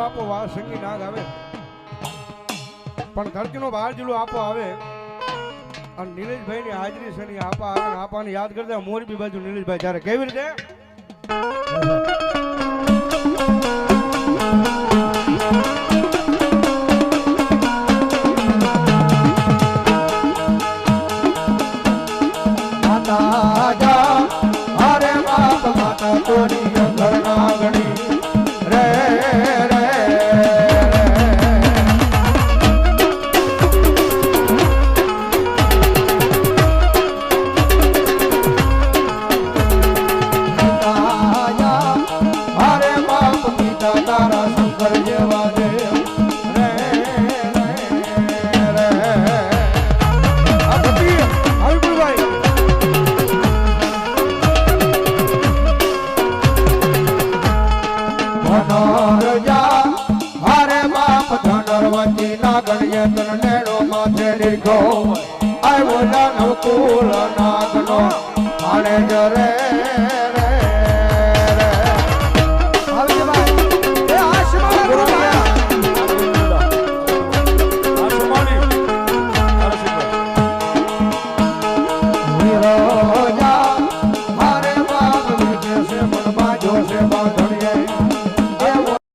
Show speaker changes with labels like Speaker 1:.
Speaker 1: આપો વાર સંગી નાગ આવે પણ ધરતીનો બહાર જિલ્લો આપો આવે અને નીલેશભાઈ ની હાજરી છે આપા આવે ને આપાને યાદ કરતા મોરબી બાજુ નીલેશભાઈ જ્યારે કેવી રીતે
Speaker 2: I would not know cool or not know.